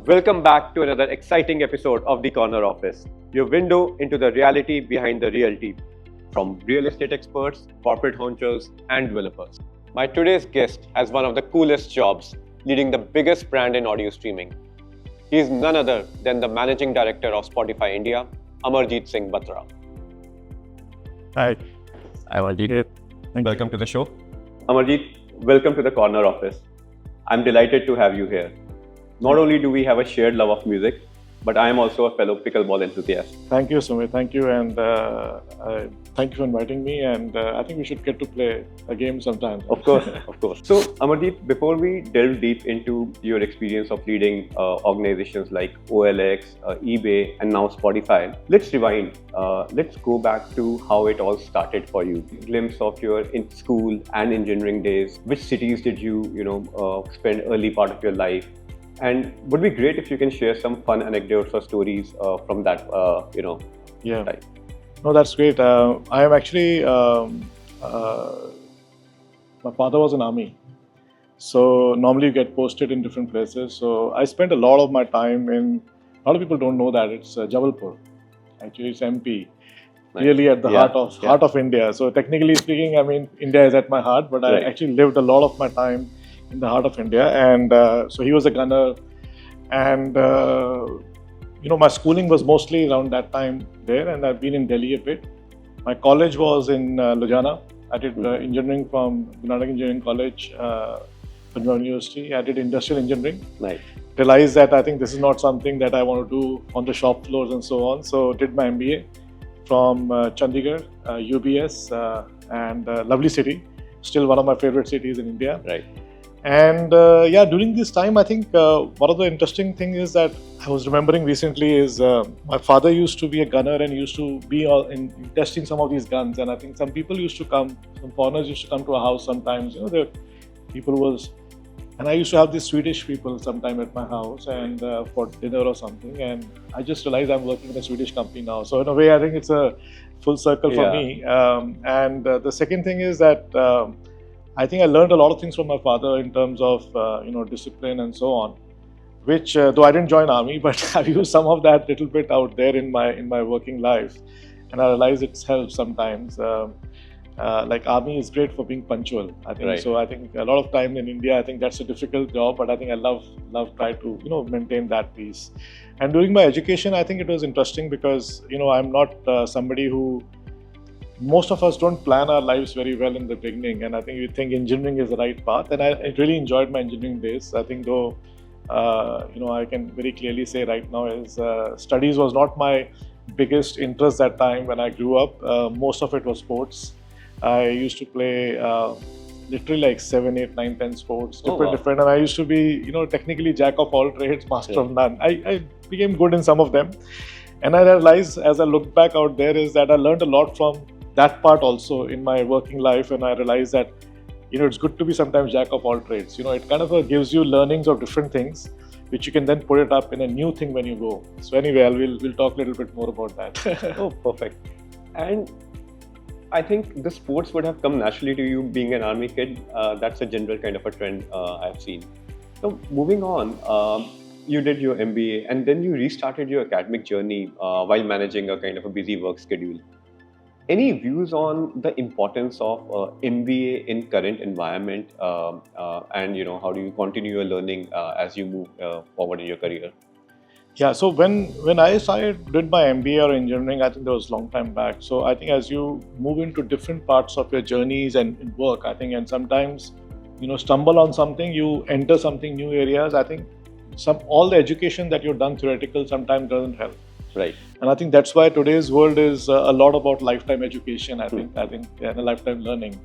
Welcome back to another exciting episode of The Corner Office, your window into the reality behind the real team, from real estate experts, corporate honchos, and developers. My today's guest has one of the coolest jobs, leading the biggest brand in audio streaming. He is none other than the managing director of Spotify India, Amarjit Singh Batra. Hi, I'm Amarjit. Welcome to the show. Amarjit, welcome to the Corner Office. I'm delighted to have you here. Not only do we have a shared love of music, but I am also a fellow pickleball enthusiast. Thank you, Sumit. Thank you, and thank you for inviting me. And I think we should get to play a game sometime. Of course, of course. So, Amarjit, before we delve deep into your experience of leading organizations like OLX, eBay, and now Spotify, let's rewind. Let's go back to how it all started for you. Glimpse of your in school and engineering days. Which cities did you, spend early part of your life? And would be great if you can share some fun anecdotes or stories from that, Yeah. time. No, that's great. I am actually, my father was in army. So normally you get posted in different places. So I spent a lot of my time in, a lot of people don't know that, it's Jabalpur. Actually, it's MP. Nice. Really at the heart of India. So technically speaking, I mean, India is at my heart, but I actually lived a lot of my time in the heart of India, and so he was a gunner, and my schooling was mostly around that time there, and I've been in Delhi a bit. My college was in Ludhiana. I did engineering from Gunanak Engineering College, Punjab University. I did industrial engineering. Nice. Realized that I think this is not something that I want to do on the shop floors and so on. So did my MBA from Chandigarh, UBS, and lovely city. Still one of my favorite cities in India. Right. And during this time, I think one of the interesting things is that I was remembering recently is my father used to be a gunner and used to be in testing some of these guns. And I think some people used to come, some foreigners used to come to our house sometimes. The people was, and I used to have these Swedish people sometime at my house and for dinner or something. And I just realized I'm working in a Swedish company now. So in a way, I think it's a full circle for me. And the second thing is that I think I learned a lot of things from my father in terms of discipline and so on, which though I didn't join army, but I've used some of that little bit out there in my working life, and I realize it's helped sometimes. Like army is great for being punctual. I think so. I think a lot of time in India, I think that's a difficult job, but I think I love try to maintain that piece. And during my education, I think it was interesting because I'm not somebody who. Most of us don't plan our lives very well in the beginning, and I think you think engineering is the right path. And I really enjoyed my engineering days. I think though, I can very clearly say right now is studies was not my biggest interest that time when I grew up. Most of it was sports. I used to play literally like 7, 8, 9, 10 sports, different. And I used to be, technically jack of all trades, master of none. I became good in some of them. And I realized as I look back out there is that I learned a lot from that part also in my working life, and I realized that it's good to be sometimes jack of all trades. It kind of gives you learnings of different things, which you can then put it up in a new thing when you go. So anyway, we'll talk a little bit more about that. Oh, perfect. And I think the sports would have come naturally to you being an army kid. That's a general kind of a trend I've seen. So moving on, you did your MBA and then you restarted your academic journey while managing a kind of a busy work schedule. Any views on the importance of MBA in current environment and how do you continue your learning as you move forward in your career? Yeah, so when I did my MBA or engineering, I think that was a long time back. So I think as you move into different parts of your journeys and in work, I think, and sometimes stumble on something, you enter something new areas. I think all the education that you've done theoretical sometimes doesn't help. Right. And I think that's why today's world is a lot about lifetime education. I think and lifetime learning.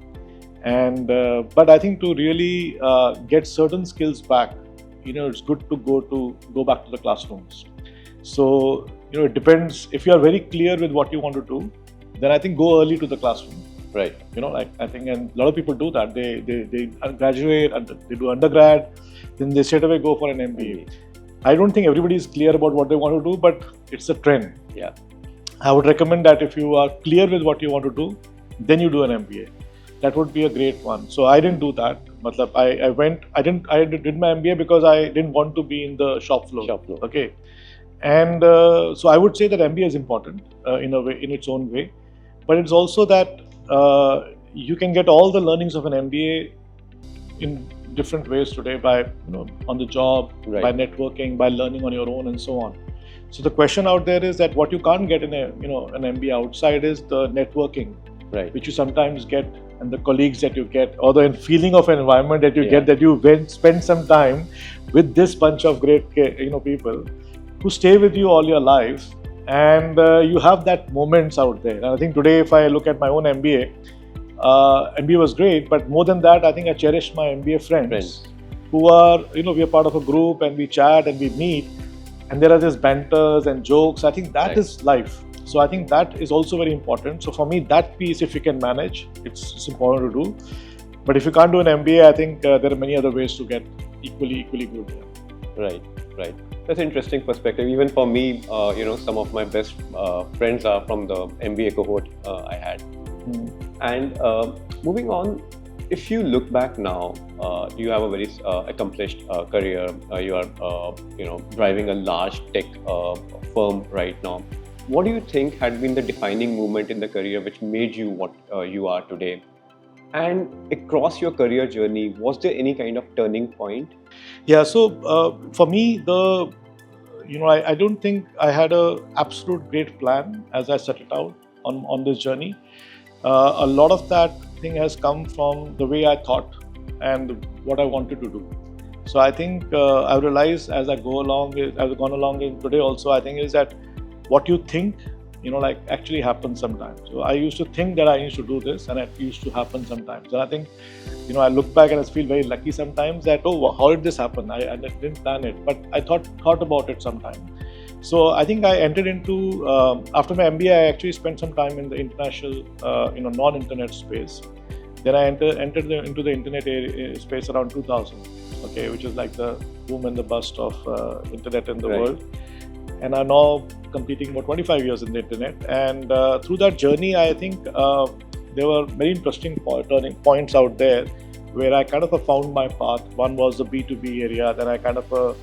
And but I think to really get certain skills back, it's good to go back to the classrooms. So it depends. If you are very clear with what you want to do, then I think go early to the classroom. Right. I think, and a lot of people do that. They graduate, they do undergrad, then they straight away go for an MBA. I don't think everybody is clear about what they want to do, but it's a trend. Yeah. I would recommend that if you are clear with what you want to do, then you do an MBA. that would be a great one. So I didn't do that. Matlab, I did my MBA because I didn't want to be in the shop floor. Okay. And so I would say that MBA is important in a way, in its own way, but it's also that you can get all the learnings of an MBA in different ways today by on the job, by networking, by learning on your own, and so on. So the question out there is that what you can't get in an MBA outside is the networking, which you sometimes get, and the colleagues that you get, or the feeling of an environment that you get, that you spend some time with this bunch of great people who stay with you all your life, and you have that moments out there. And I think today, if I look at my own MBA, MBA was great, but more than that, I think I cherish my MBA friends who are, we are part of a group and we chat and we meet, and there are just banters and jokes. I think that is life. So I think that is also very important. So for me, that piece, if you can manage, it's important to do. But if you can't do an MBA, I think there are many other ways to get equally good. Right. That's an interesting perspective. Even for me, some of my best friends are from the MBA cohort I had. And moving on, if you look back now, you have a very accomplished career. You are, driving a large tech firm right now. What do you think had been the defining moment in the career which made you what you are today? And across your career journey, was there any kind of turning point? Yeah. So for me, I don't think I had a absolute great plan as I set it out on this journey. A lot of that thing has come from the way I thought and what I wanted to do. So I think I realized as I've gone along in today also, I think is that what you think, actually happens sometimes. So I used to think that I used to do this, and it used to happen sometimes. And I think, I look back and I feel very lucky sometimes that, how did this happen? I didn't plan it, but I thought about it sometime. So I think I entered into, after my MBA, I actually spent some time in the international, non-internet space. Then I entered into the internet space around 2000, which is like the boom and the bust of internet in the world. And I'm now competing for 25 years in the internet. And through that journey, I think there were very interesting turning points out there where I kind of found my path. One was the B2B area. Then I kind of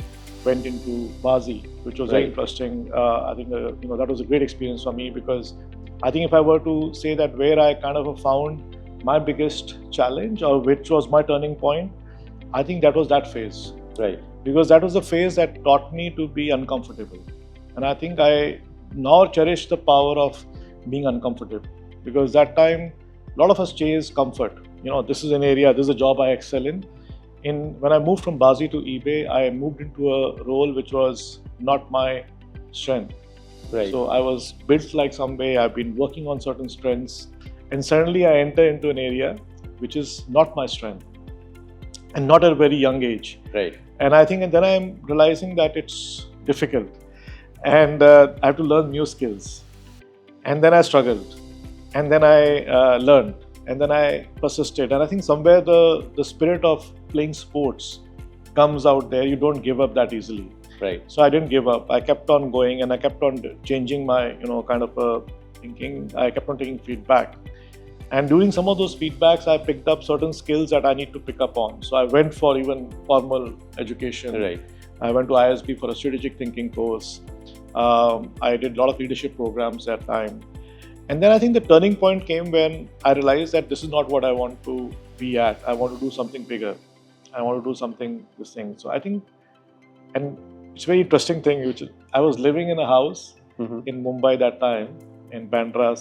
went into Bazi, which was very interesting. I think that was a great experience for me, because I think if I were to say that where I kind of found my biggest challenge, or which was my turning point, I think that was that phase. Because that was the phase that taught me to be uncomfortable. And I think I now cherish the power of being uncomfortable, because that time a lot of us chase comfort. This is an area, this is a job I excel in. When I moved from Bazi to eBay, I moved into a role which was not my strength. So I was built like some way. I've been working on certain strengths, and suddenly I enter into an area which is not my strength, and not at a very young age. And I think, and then I'm realizing that it's difficult. And I have to learn new skills. And then I struggled. And then I learned. And then I persisted. And I think somewhere the spirit of playing sports comes out there. You don't give up that easily. So I didn't give up. I kept on going, and I kept on changing my, kind of thinking. I kept on taking feedback. And during some of those feedbacks, I picked up certain skills that I need to pick up on. So I went for even formal education. I went to ISB for a strategic thinking course. I did a lot of leadership programs at that time. And then I think the turning point came when I realized that this is not what I want to be at. I want to do something bigger. I want to do something, this thing. So I think, and it's a very interesting thing, which is, I was living in a house in Mumbai that time, in Bandra,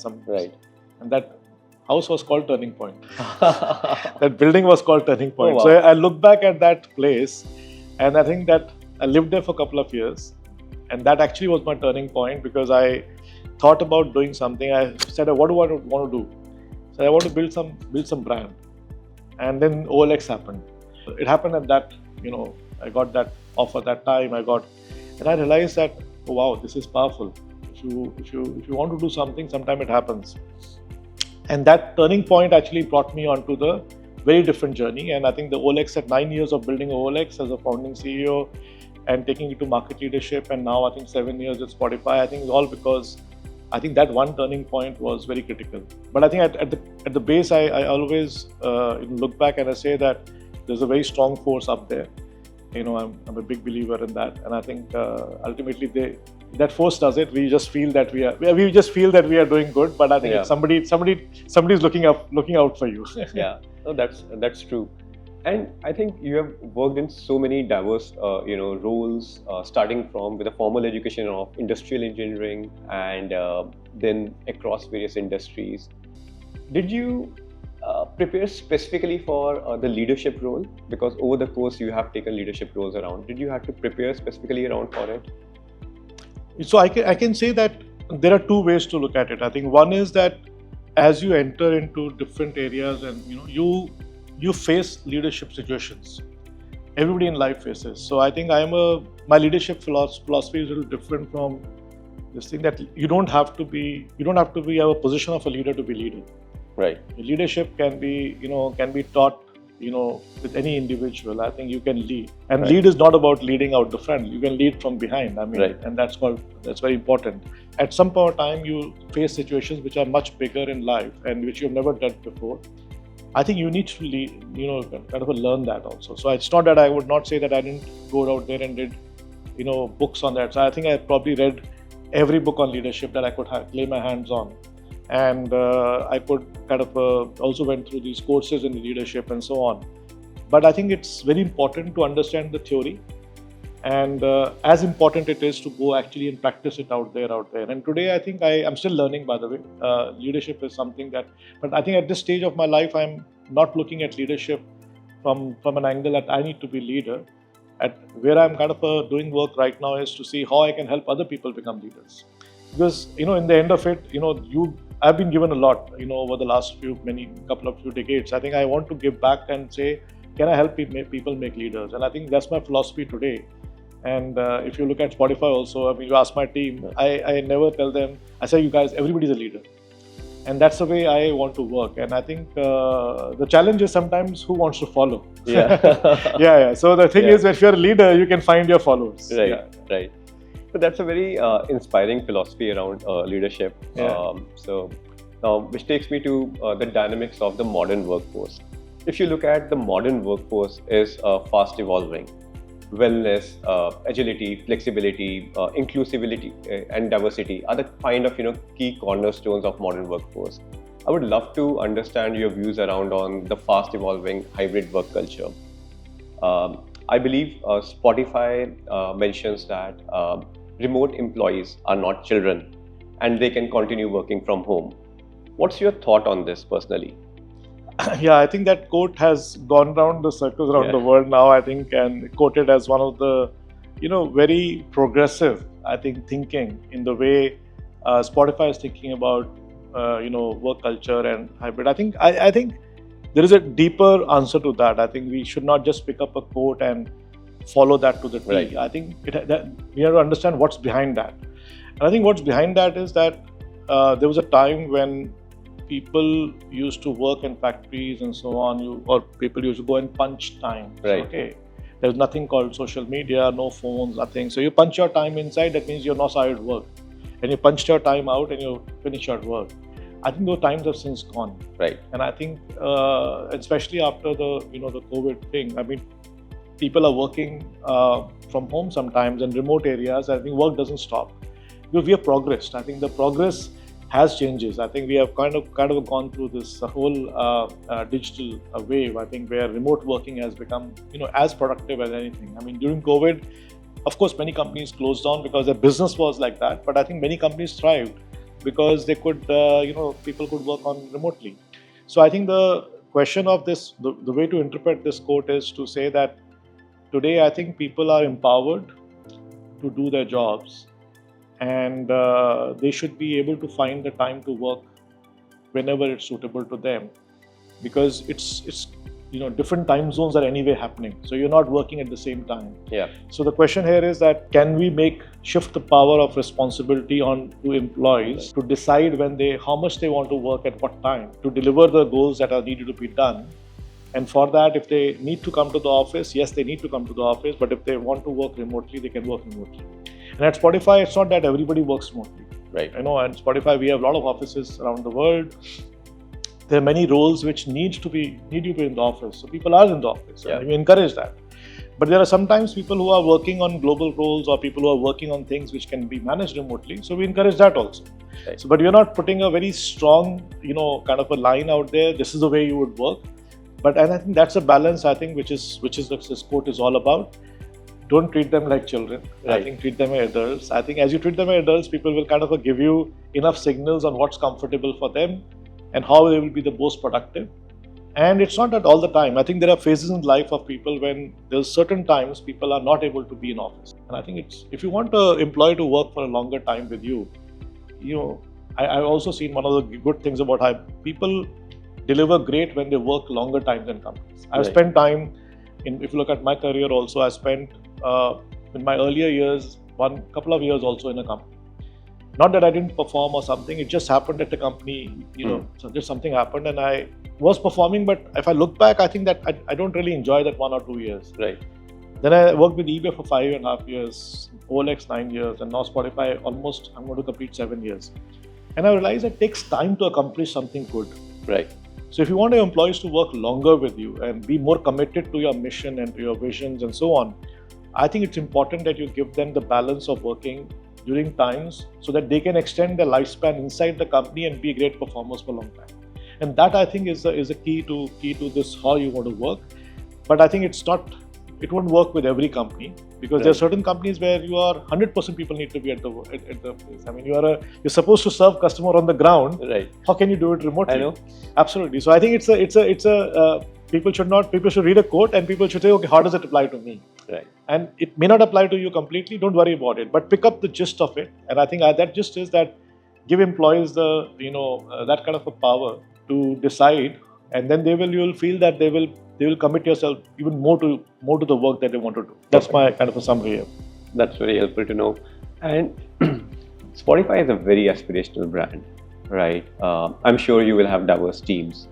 and that house was called Turning Point. That building was called Turning Point. So I look back at that place, and I think that I lived there for a couple of years. And that actually was my turning point, because I thought about doing something. I said, what do I want to do? So I want to build some brand. And then OLX happened. It happened at that, I got that offer that time. And I realized that, oh wow, this is powerful. If you want to do something, sometime it happens. And that turning point actually brought me onto the very different journey. And I think the OLX, at 9 years of building OLX as a founding CEO, and taking it to market leadership, and now I think 7 years at Spotify, I think it's all because I think that one turning point was very critical. But I think at the base, I always look back and I say that there's a very strong force up there. I'm a big believer in that, and I think ultimately that force does it. We just feel that we are doing good, but I think it's somebody's looking out for you. Yeah, no, that's true. And I think you have worked in so many diverse, roles, starting from with a formal education of industrial engineering and then across various industries. Did you prepare specifically for the leadership role? Because over the course you have taken leadership roles around. Did you have to prepare specifically around for it? So I can say that there are two ways to look at it. I think one is that as you enter into different areas and you face leadership situations. Everybody in life faces. So I think my leadership philosophy is a little different from this thing that you don't have to have a position of a leader to be leader. Right. Leadership can be taught, with any individual. I think you can lead. And Right. lead is not about leading out the front. You can lead from behind. Right. And that's very important. At some point of time, you face situations which are much bigger in life and which you've never done before. I think you need to lead, kind of learn that also. So it's not that I would not say that I didn't go out there and did, books on that. So I think I probably read every book on leadership that I could lay my hands on. And I could kind of also went through these courses in leadership and so on. But I think it's very important to understand the theory, and as important it is to go actually and practice it out there. And today I think I'm still learning, by the way. Leadership is something but I think at this stage of my life, I'm not looking at leadership from an angle that I need to be leader. At where I'm kind of doing work right now is to see how I can help other people become leaders. Because, in the end of it, I've been given a lot, over the last few decades. I think I want to give back and say, can I help people make leaders? And I think that's my philosophy today. And if you look at Spotify also, you ask my team, I never tell them, I say, you guys, everybody's a leader. And that's the way I want to work. And I think the challenge is sometimes who wants to follow. Yeah. Yeah. So the thing is, if you're a leader, you can find your followers. Right. Yeah. Right. So that's a very inspiring philosophy around leadership. Yeah. So now, which takes me to the dynamics of the modern workforce. If you look at the modern workforce, is fast evolving. Wellness, agility, flexibility, inclusivity, and diversity are the kind of key cornerstones of modern workforce. I would love to understand your views around on the fast evolving hybrid work culture. I believe Spotify mentions that remote employees are not children and they can continue working from home. What's your thought on this personally? Yeah, I think that quote has gone round the circles around the world now, I think, and quoted as one of the, very progressive, I think, thinking in the way Spotify is thinking about, work culture and hybrid. I think there is a deeper answer to that. I think we should not just pick up a quote and follow that to the T. Right. I think that we have to understand what's behind that. And I think what's behind that is that there was a time when people used to work in factories and so on, or people used to go and punch time. Right. Okay. There's nothing called social media, no phones, nothing. So you punch your time inside, that means you're not started work. And you punched your time out and you finish your work. I think those times have since gone. Right. And I think, especially after the COVID thing, people are working from home sometimes in remote areas. I think work doesn't stop because we have progressed. I think the progress has changes. I think we have kind of gone through this whole digital wave. I think where remote working has become as productive as anything. During COVID, of course, many companies closed down because their business was like that. But I think many companies thrived because they could, people could work on remotely. So I think the question of this, the way to interpret this quote is to say that today I think people are empowered to do their jobs, and they should be able to find the time to work whenever it's suitable to them, because it's different time zones are anyway happening, so you're not working at the same time. Yeah. So the question here is that can we shift the power of responsibility on to employees to decide how much they want to work at what time to deliver the goals that are needed to be done. And for that, if they need to come to the office, yes, they need to come to the office. But if they want to work remotely, they can work remotely. And at Spotify, it's not that everybody works remotely. Right. And Spotify, we have a lot of offices around the world. There are many roles which need you to be in the office. So people are in the office, and we encourage that. But there are sometimes people who are working on global roles or people who are working on things which can be managed remotely. So we encourage that also. Right. So, but we're not putting a very strong, kind of a line out there. This is the way you would work. And I think that's a balance. I think which is what this quote is all about. Don't treat them like children. Right. I think treat them as adults. I think as you treat them as adults, people will kind of give you enough signals on what's comfortable for them and how they will be the most productive. And it's not that all the time. I think there are phases in life of people when there's certain times people are not able to be in office. And I think if you want an employee to work for a longer time with you, I've also seen one of the good things about how people deliver great when they work longer times in companies. I've spent time if you look at my career also, I spent in my earlier years, couple of years also in a company. Not that I didn't perform or something, it just happened at the company, so just something happened and I was performing, but if I look back, I think that I don't really enjoy that 1 or 2 years. Right. Then I worked with eBay for 5.5 years, OLX 9 years, and now Spotify I'm going to complete 7 years. And I realized it takes time to accomplish something good. Right. So if you want your employees to work longer with you and be more committed to your mission and to your visions and so on, I think it's important that you give them the balance of working during times so that they can extend their lifespan inside the company and be great performers for a long time. And that I think is a key to this how you want to work. But I think it won't work with every company because there are certain companies where you are 100% people need to be at the place. I mean, you're supposed to serve customer on the ground. Right. How can you do it remotely? I know. Absolutely. So I think people should read a quote and people should say, okay, how does it apply to me? Right. And it may not apply to you completely. Don't worry about it, but pick up the gist of it. And I think that gist is that give employees the that kind of a power to decide, and then you'll feel that they will commit yourself even more to the work that they want to do. That's my kind of a summary here. That's very helpful to know. And Spotify is a very aspirational brand, right? I'm sure you will have diverse teams.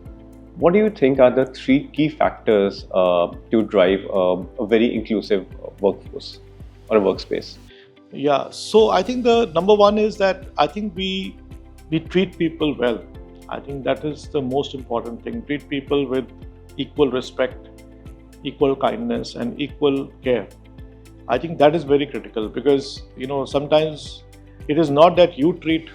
What do you think are the 3 key factors to drive a very inclusive workforce or a workspace? Yeah, so I think the number one is that I think we treat people well. I think that is the most important thing. Treat people with equal respect, equal kindness, and equal care. I think that is very critical because sometimes it is not that you treat.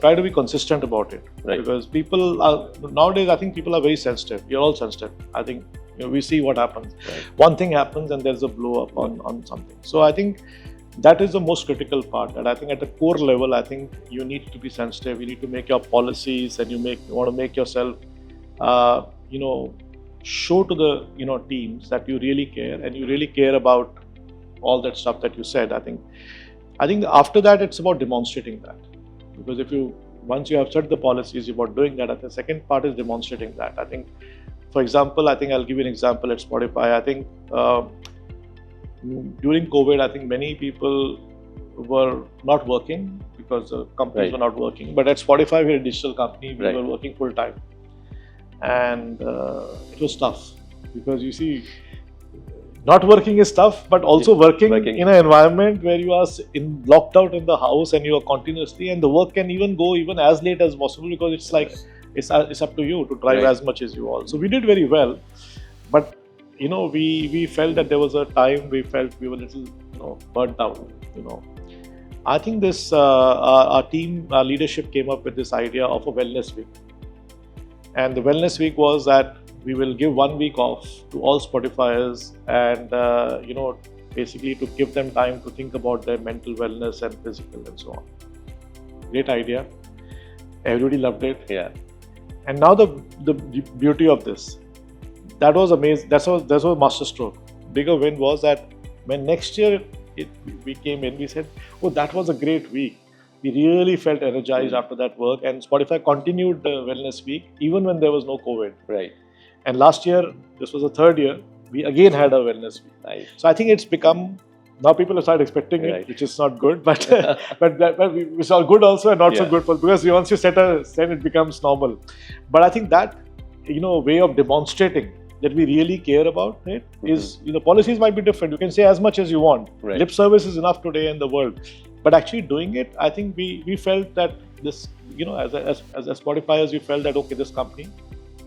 Try to be consistent about it. Right. Because people are nowadays. I think people are very sensitive. You're all sensitive. I think we see what happens. Right. One thing happens and there's a blow up on something. So I think that is the most critical part. And I think at the core level, I think you need to be sensitive. You need to make your policies, and you want to make yourself, show to the teams that you really care and you really care about all that stuff that you said. I think after that, it's about demonstrating that. Because once you have set the policies about doing that, the second part is demonstrating that. I think, for example, I'll give you an example at Spotify. I think during COVID, I think many people were not working because the companies were not working. But at Spotify, we're a digital company. We were working full time. And it was tough because you see, not working is tough, but also working in an environment where you are locked out in the house and you are continuously, and the work can even go as late as possible because it's like it's up to you to drive as much as you want. So we did very well, but we felt that there was a time we felt we were a little burnt out. I think this our team leadership came up with this idea of a wellness week, and the wellness week was that we will give 1 week off to all Spotifyers and, basically to give them time to think about their mental wellness and physical and so on. Great idea. Everybody loved it. Yeah. And now the beauty of this, that was amazing. That was masterstroke. Bigger win was that when next year we came in, we said, oh, that was a great week. We really felt energized after that work, and Spotify continued the wellness week even when there was no COVID. Right. And last year, this was the 3rd year, we again had a wellness week. Right. So I think it's become, now people have started expecting it, which is not good, but it's all good also and not so good because once you set then it becomes normal. But I think that, way of demonstrating that we really care about it is, policies might be different. You can say as much as you want. Right. Lip service is enough today in the world. But actually doing it, I think we felt that this, as Spotifyers, we felt that okay, this company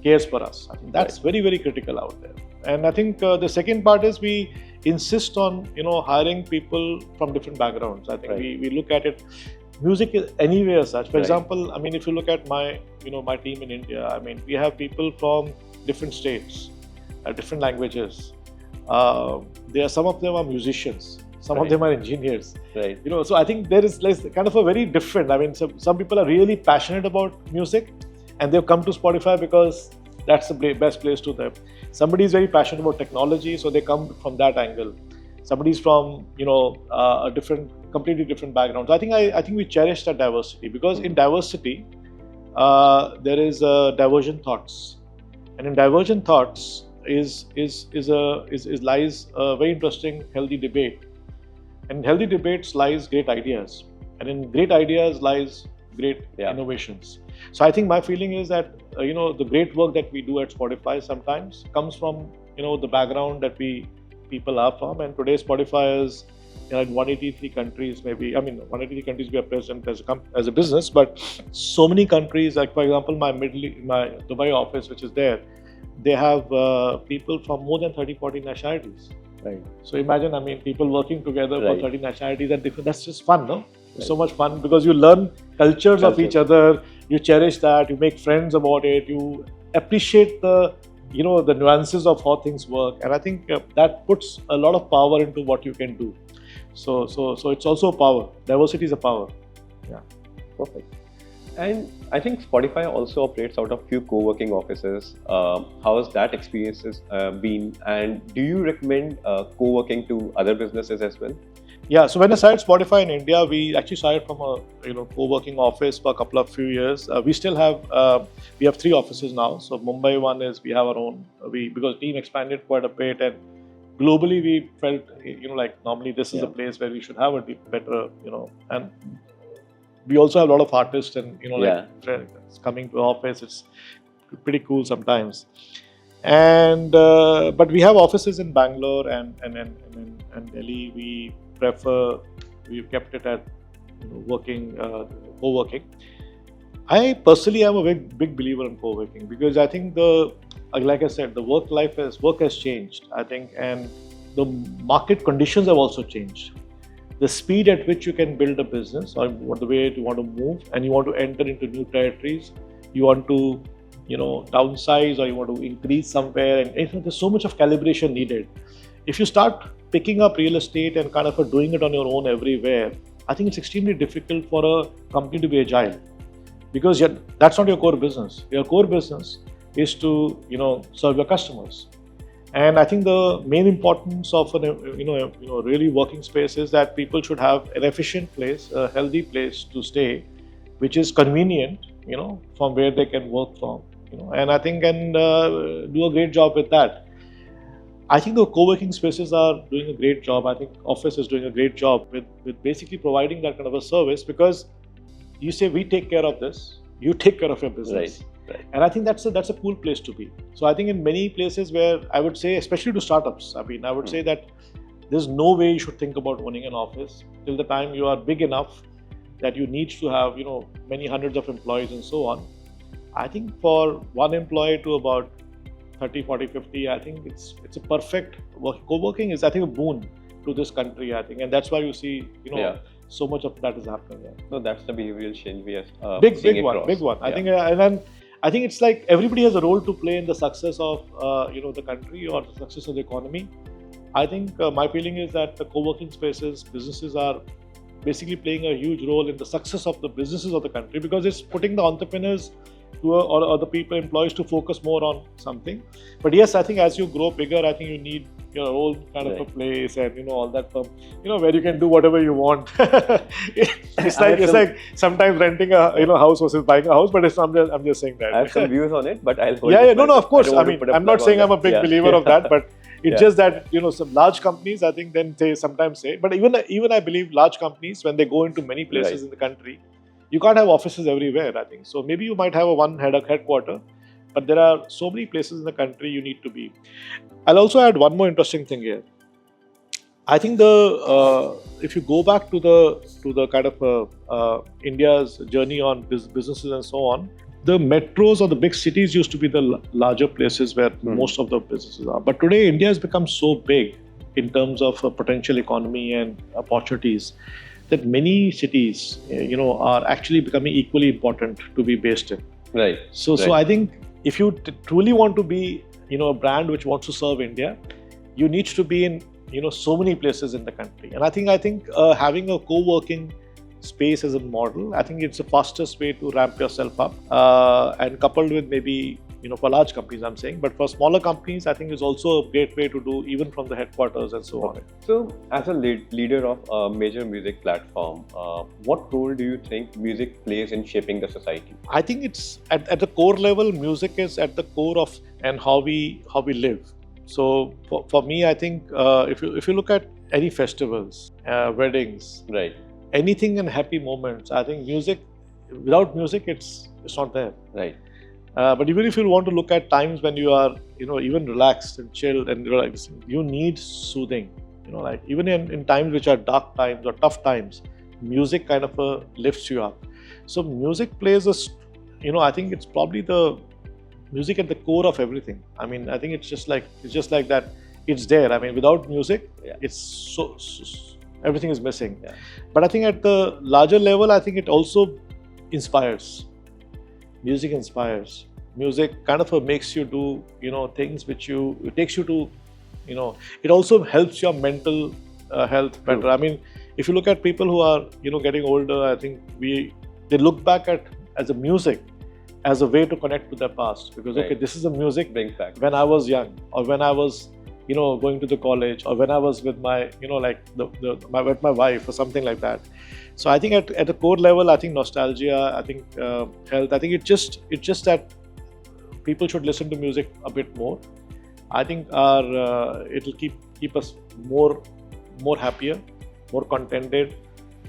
cares for us. I think that's very, very critical out there. And I think the second part is we insist on hiring people from different backgrounds. I think we look at it. Music is anyway as such. For example, I mean, if you look at my my team in India, I mean, we have people from different states, different languages. Some of them are musicians. Some of them are engineers. Right. So I think there is kind of a very different. I mean, some people are really passionate about music, and they've come to Spotify because that's the best place to them. Somebody is very passionate about technology, so they come from that angle. Somebody's from a completely different background. So I think we cherish that diversity, because in diversity there is divergent thoughts, and in divergent thoughts is lies a very interesting healthy debate. And in healthy debates lies great ideas, and in great ideas lies great innovations. So I think my feeling is that the great work that we do at Spotify sometimes comes from the background that people are from. And today Spotify is in 183 countries, maybe. I mean, 183 countries we are present as a business, but so many countries. Like for example, my Dubai office, which is there, they have people from more than 30-40 nationalities. Right. So imagine, I mean, people working together for 30 nationalities and different. That's just fun, no? Right. So much fun, because you learn cultures of each other. You cherish that. You make friends about it. You appreciate the the nuances of how things work. And I think that puts a lot of power into what you can do. So it's also a power. Diversity is a power. Yeah. Perfect. And I think Spotify also operates out of few co-working offices. How has that experience been? And do you recommend co-working to other businesses as well? Yeah. So when I started Spotify in India, we actually started from a co-working office for a few years. We still have we have 3 offices now. So Mumbai one is we have our own. Because team expanded quite a bit, and globally we felt like normally this is a place where we should have a better and we also have a lot of artists and friends coming to the office. It's pretty cool sometimes. And but we have offices in Bangalore and Delhi. We've kept it at co-working. I personally am a big believer in co-working, because I think like I said, the work has changed, I think, and the market conditions have also changed. The speed at which you can build a business, or the way you want to move, and you want to enter into new territories, you want to downsize, or you want to increase somewhere, and there's so much of calibration needed. If you start picking up real estate and kind of doing it on your own everywhere, I think it's extremely difficult for a company to be agile, because that's not your core business. Your core business is to serve your customers. And I think the main importance of really working space is that people should have an efficient place, a healthy place to stay, which is convenient, from where they can work from, and I think and do a great job with that. I think the co-working spaces are doing a great job. I think Awfis is doing a great job with basically providing that kind of a service, because you say, we take care of this, you take care of your business. Right. And I think that's a cool place to be. So I think in many places where I would say, especially to startups, I mean, I would say that there's no way you should think about owning an office till the time you are big enough that you need to have, many hundreds of employees and so on. I think for one employee to about 30, 40, 50, I think it's a perfect co-working is, I think, a boon to this country, I think. And that's why you see, so much of that is happening there. No, that's the behavioral change we are big one. Yeah. I think, and then I think it's like everybody has a role to play in the success of the country or the success of the economy. I think my feeling is that the co-working spaces, businesses are basically playing a huge role in the success of the businesses of the country, because it's putting the entrepreneurs or the employees to focus more on something. But yes, I think as you grow bigger, I think you need your own kind of a place and all that where you can do whatever you want. it's like sometimes renting a house versus buying a house, but I'm just saying that. I have some views on it, but I'll hold no, of course. I mean, I'm not saying I'm a big believer of that, but it's just that some large companies, I think, then they sometimes say, but even I believe large companies, when they go into many places in the country, you can't have offices everywhere, I think. So maybe you might have one headquarter, but there are so many places in the country you need to be. I'll also add one more interesting thing here. I think if you go back to the kind of India's journey on businesses and so on, the metros or the big cities used to be the larger places where most of the businesses are. But today, India has become so big in terms of potential economy and opportunities that many cities, are actually becoming equally important to be based in. Right. So I think if you truly want to be, a brand which wants to serve India, you need to be in, so many places in the country. And I think having a co-working space as a model, I think it's the fastest way to ramp yourself up. And coupled with maybe, for large companies, I'm saying, but for smaller companies, I think it's also a great way to do even from the headquarters and so on. So, as a leader of a major music platform, what role do you think music plays in shaping the society? I think it's at the core level, music is at the core of and how we live. So for me, I think if you look at any festivals, weddings, right, anything in happy moments, I think music, without music, it's not there. Right. But even if you want to look at times when you are, even relaxed and chilled and relaxing, you need soothing. Like even in times which are dark times or tough times, music kind of lifts you up. So music plays I think it's probably the music at the core of everything. I mean, I think it's just like that. It's there. I mean, without music, it's so everything is missing. Yeah. But I think at the larger level, I think it also inspires. Music inspires. Music kind of makes you do, things which it takes you to, it also helps your mental health better. I mean, if you look at people who are, getting older, I think they look back at as a music as a way to connect to their past, because okay, this is a music brings back when I was young, or when I was, going to the college, or when I was with my, with my wife or something like that. So I think at the core level, I think nostalgia, I think health, I think it's just that people should listen to music a bit more. I think it'll keep us more happier, more contented,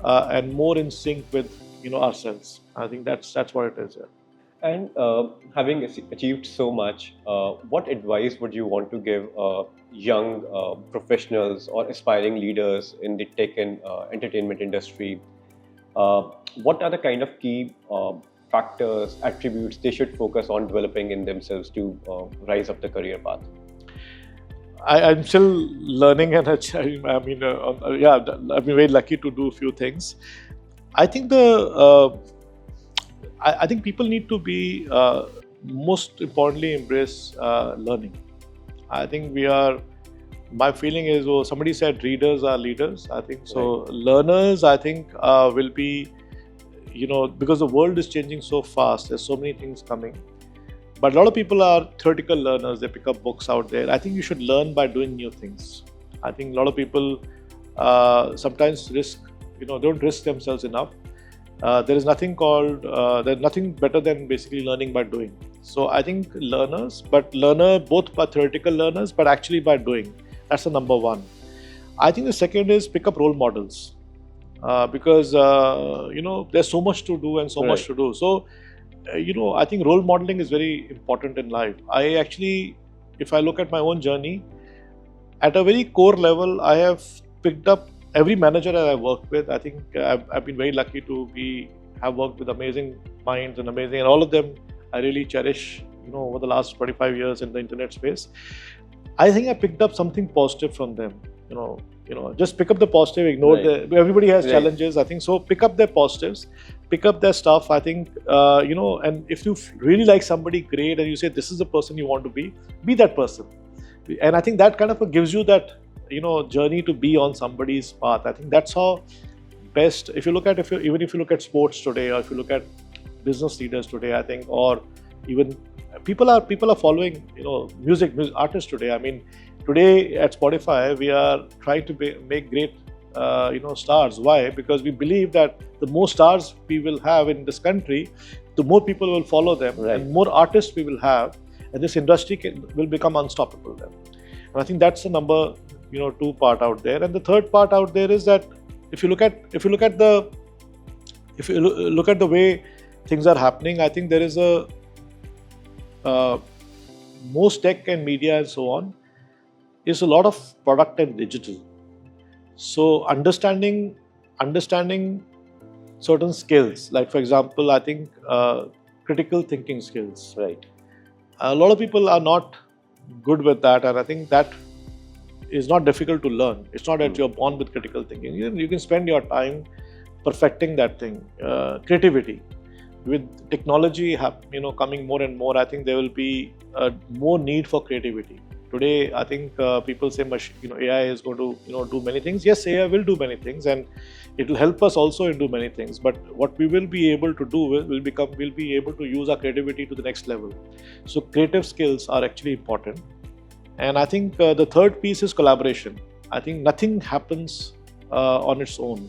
and more in sync with ourselves. I think that's what it is. Yeah. And having achieved so much, what advice would you want to give young professionals or aspiring leaders in the tech and entertainment industry? What are the kind of key factors, attributes they should focus on developing in themselves to rise up the career path? I'm still learning, and I've been very lucky to do a few things. I think I think people need to be most importantly embrace learning. I think my feeling is, somebody said readers are leaders. I think so. Right. Learners, I think, will be, because the world is changing so fast. There's so many things coming. But a lot of people are theoretical learners. They pick up books out there. I think you should learn by doing new things. I think a lot of people sometimes don't risk themselves enough. There's nothing better than basically learning by doing. So I think both by theoretical learners, but actually by doing. That's the number one. I think the second is pick up role models, because there's so much to do and so much to do. So I think role modeling is very important in life. I actually, if I look at my own journey, at a very core level, I have picked up every manager that I worked with. I think I've been very lucky to have worked with amazing minds and all of them I really cherish, over the last 25 years in the internet space. I think I picked up something positive from them. Just pick up the positive, ignore everybody has challenges. I think so. Pick up their positives, pick up their stuff. I think, and if you really like somebody great and you say this is the person you want to be that person. And I think that kind of gives you that, journey to be on somebody's path. I think that's how best, if you look at sports today, or if you look at business leaders today, I think, or even people are following, music artists today. I mean, today at Spotify, we are trying to make great, stars. Why? Because we believe that the more stars we will have in this country, the more people will follow them, and more artists we will have, and this industry will become unstoppable then. And I think that's the number, 2 part out there. And the third part out there is that if you look at the way things are happening, I think there is most tech and media and so on is a lot of product and digital. So understanding certain skills, like for example, I think critical thinking skills. Right. A lot of people are not good with that, and I think that is not difficult to learn. It's not that you're born with critical thinking. You can spend your time perfecting that thing. Creativity. With technology, coming more and more, I think there will be more need for creativity. Today, I think people say, AI is going to, do many things. Yes, AI will do many things, and it will help us also in do many things. But what we will be able to do will be able to use our creativity to the next level. So creative skills are actually important. And I think the third piece is collaboration. I think nothing happens on its own,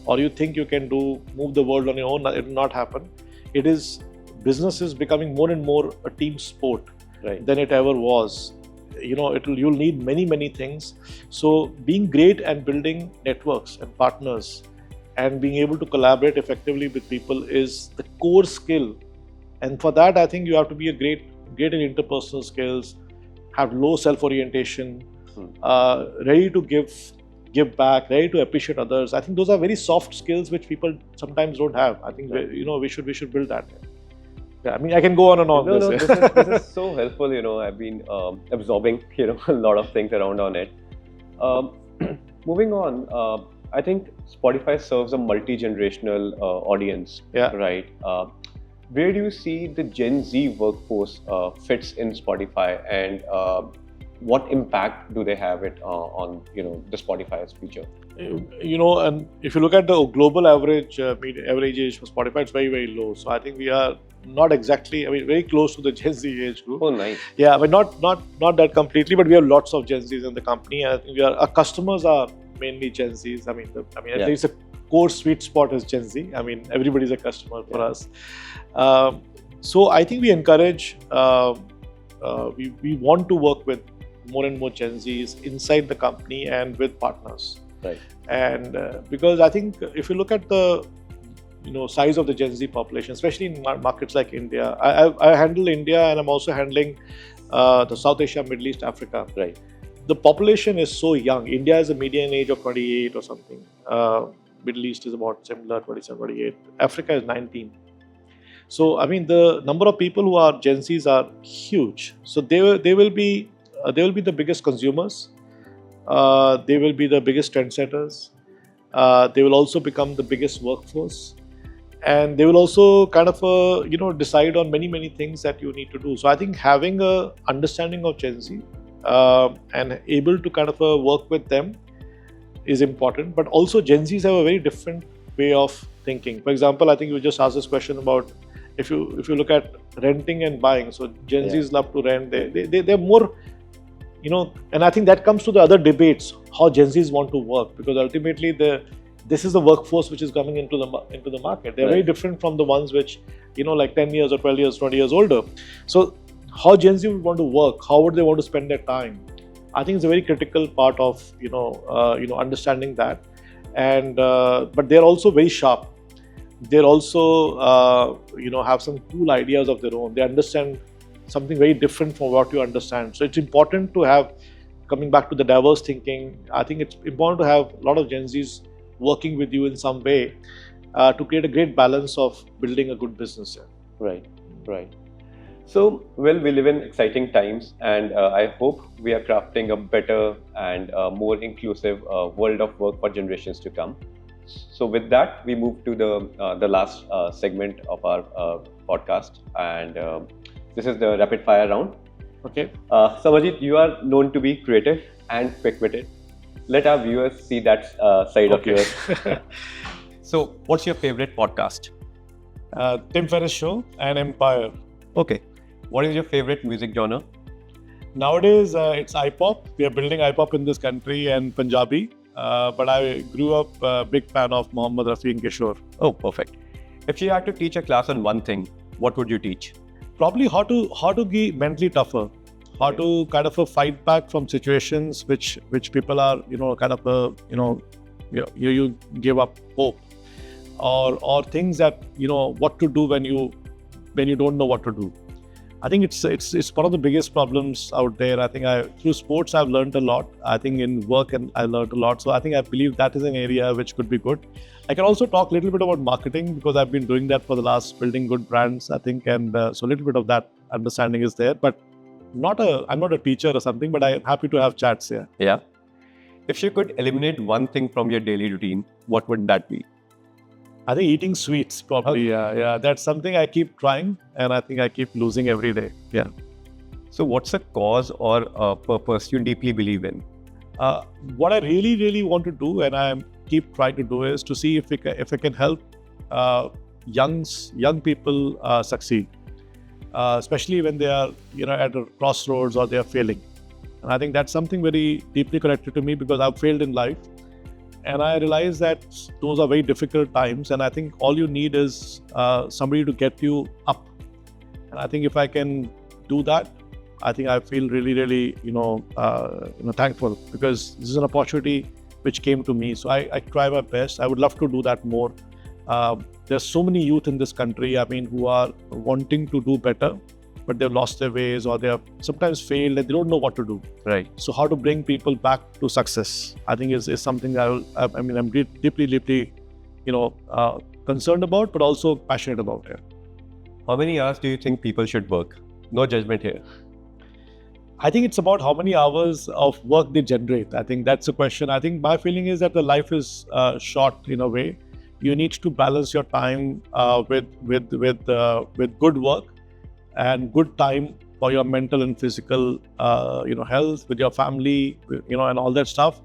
or you think you can move the world on your own. It will not happen. It is business is becoming more and more a team sport than it ever was. You'll need many things. So being great and building networks and partners and being able to collaborate effectively with people is the core skill. And for that, I think you have to be great in interpersonal skills, have low self-orientation, ready to give back, ready to appreciate others. I think those are very soft skills which people sometimes don't have. I think we should build that. Yeah, I mean, I can go on and on. No, this is so helpful. I've been absorbing a lot of things around on it. Moving on, I think Spotify serves a multi-generational audience. Yeah. Right. Where do you see the Gen Z workforce fits in Spotify, and what impact do they have it on the Spotify's future? And if you look at the global average age for Spotify, it's very low. So I think we are not exactly, very close to the Gen Z age group. Oh, nice. Yeah, but not that completely. But we have lots of Gen Zs in the company. I think our customers are mainly Gen Zs. At least a core sweet spot is Gen Z. Everybody's a customer for us. So I think we encourage. We want to work with more and more Gen Zs inside the company and with partners. Right. And because I think if you look at the size of the Gen Z population, especially in markets like India, I handle India, and I'm also handling the South Asia, Middle East, Africa. Right. The population is so young. India is a median age of 28 or something. Middle East is about similar, 27, 28. Africa is 19. So the number of people who are Gen Zs are huge. So they will be the biggest consumers. They will be the biggest trendsetters. They will also become the biggest workforce, and they will also kind of decide on many things that you need to do. So I think having a understanding of Gen Z and able to kind of work with them is important. But also Gen Zs have a very different way of thinking. For example, I think you just asked this question about if you look at renting and buying. So Gen Zs love to rent. They're more. And I think that comes to the other debates, how Gen Zs want to work, because ultimately this is the workforce which is coming into the market. They're very different from the ones which, like 10 years or 12 years, 20 years older. So how Gen Z would want to work, how would they want to spend their time? I think it's a very critical part of, understanding that. And, but they're also very sharp. They're also, have some cool ideas of their own. They understand something very different from what you understand. So it's important to have, coming back to the diverse thinking, I think it's important to have a lot of Gen Zs working with you in some way to create a great balance of building a good business. Right. So, we live in exciting times, and I hope we are crafting a better and more inclusive world of work for generations to come. So with that, we move to the last segment of our podcast, and this is the rapid fire round. Okay. So Amarjit, you are known to be creative and quick-witted. Let our viewers see that side of yours. So, what's your favorite podcast? Tim Ferriss Show and Empire. Okay. What is your favorite music genre? Nowadays, it's iPop. We are building iPop in this country and Punjabi. But I grew up a big fan of Mohammed Rafi and Kishore. Oh, perfect. If you had to teach a class on one thing, what would you teach? Probably how to be mentally tougher, how to kind of fight back from situations which people are you give up hope, or things that what to do when you don't know what to do. I think it's one of the biggest problems out there. I think through sports I've learned a lot. I think in work and I learned a lot. So I think I believe that is an area which could be good. I can also talk a little bit about marketing because I've been doing that for the last building good brands, I think, and so a little bit of that understanding is there. But I'm not a teacher or something, but I'm happy to have chats here. Yeah. If you could eliminate one thing from your daily routine, what would that be? I think eating sweets probably. Okay. Yeah. That's something I keep trying, and I think I keep losing every day. Yeah. So what's a cause or a purpose you deeply believe in? What I really, really want to do, and I keep trying to do, is to see if I can help young people succeed, especially when they are at a crossroads or they are failing. And I think that's something very deeply connected to me because I've failed in life. And I realize that those are very difficult times. And I think all you need is somebody to get you up. And I think if I can do that, I think I feel really, really, thankful because this is an opportunity which came to me. So I try my best. I would love to do that more. There's so many youth in this country, who are wanting to do better, but they've lost their ways or they have sometimes failed and they don't know what to do. Right. So how to bring people back to success, I think is something I'm deeply, concerned about, but also passionate about it. How many hours do you think people should work? No judgment here. I think it's about how many hours of work they generate. I think that's the question. I think my feeling is that the life is short in a way. You need to balance your time with good work and good time for your mental and physical, health, with your family, and all that stuff.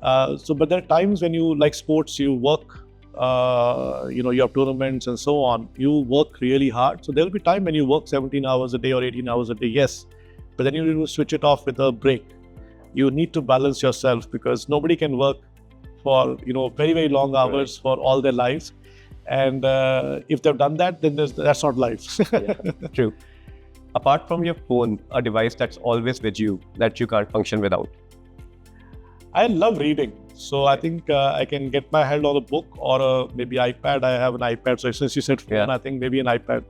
But there are times when you like sports, you work, you have tournaments and so on. You work really hard. So there will be time when you work 17 hours a day or 18 hours a day, yes. But then you need to switch it off with a break. You need to balance yourself because nobody can work for, very, very long hours for all their lives. And if they've done that, then that's not life. Yeah, true. Apart from your phone, a device that's always with you that you can't function without. I love reading. So I think I can get my hand on a book or maybe iPad. I have an iPad. So since you said phone, I think maybe an iPad.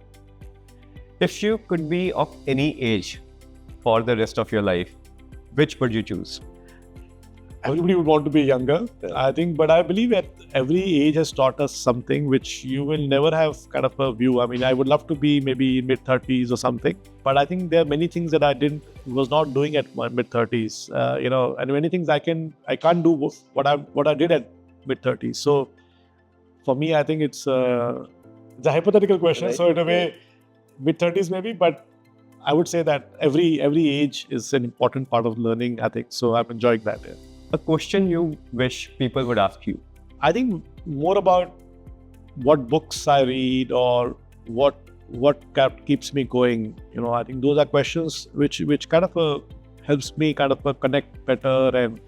If you could be of any age for the rest of your life, which would you choose? Everybody would want to be younger, I think, but I believe that every age has taught us something which you will never have kind of a view. I would love to be maybe mid-30s or something, but I think there are many things that I was not doing at my mid-30s, and many things I can't do what I did at mid-30s. So for me, I think it's a hypothetical question. Right. So in a way, mid-30s maybe, but I would say that every age is an important part of learning, I think. So I'm enjoying that. Yeah. A question you wish people would ask you? I think more about what books I read or what keeps me going. I think those are questions which kind of helps me kind of connect better and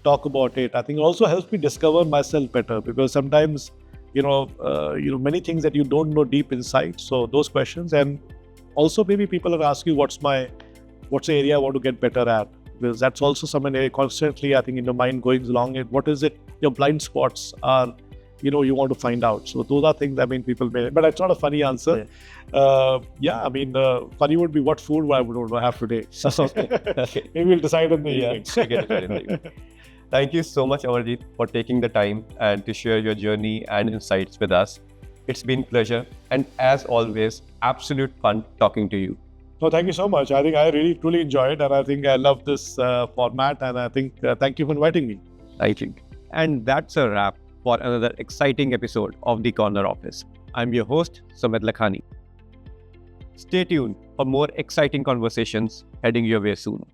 talk about it. I think it also helps me discover myself better because sometimes many things that you don't know deep inside. So those questions, and also maybe people will ask you what's the area I want to get better at. Because that's also something constantly, I think, in your mind going along it. What is it your blind spots are, you want to find out. So those are things, people may, but it's not a funny answer. Funny would be what food I would have today. Okay. Maybe we'll decide in the evening. Thank you so much, Amarjit, for taking the time and to share your journey and insights with us. It's been a pleasure. And as always, absolute fun talking to you. No, thank you so much. I think I really, truly enjoyed, and I think I love this format, and I think thank you for inviting me. Thank you. And that's a wrap for another exciting episode of The Corner Office. I'm your host, Sumit Lakhani. Stay tuned for more exciting conversations heading your way soon.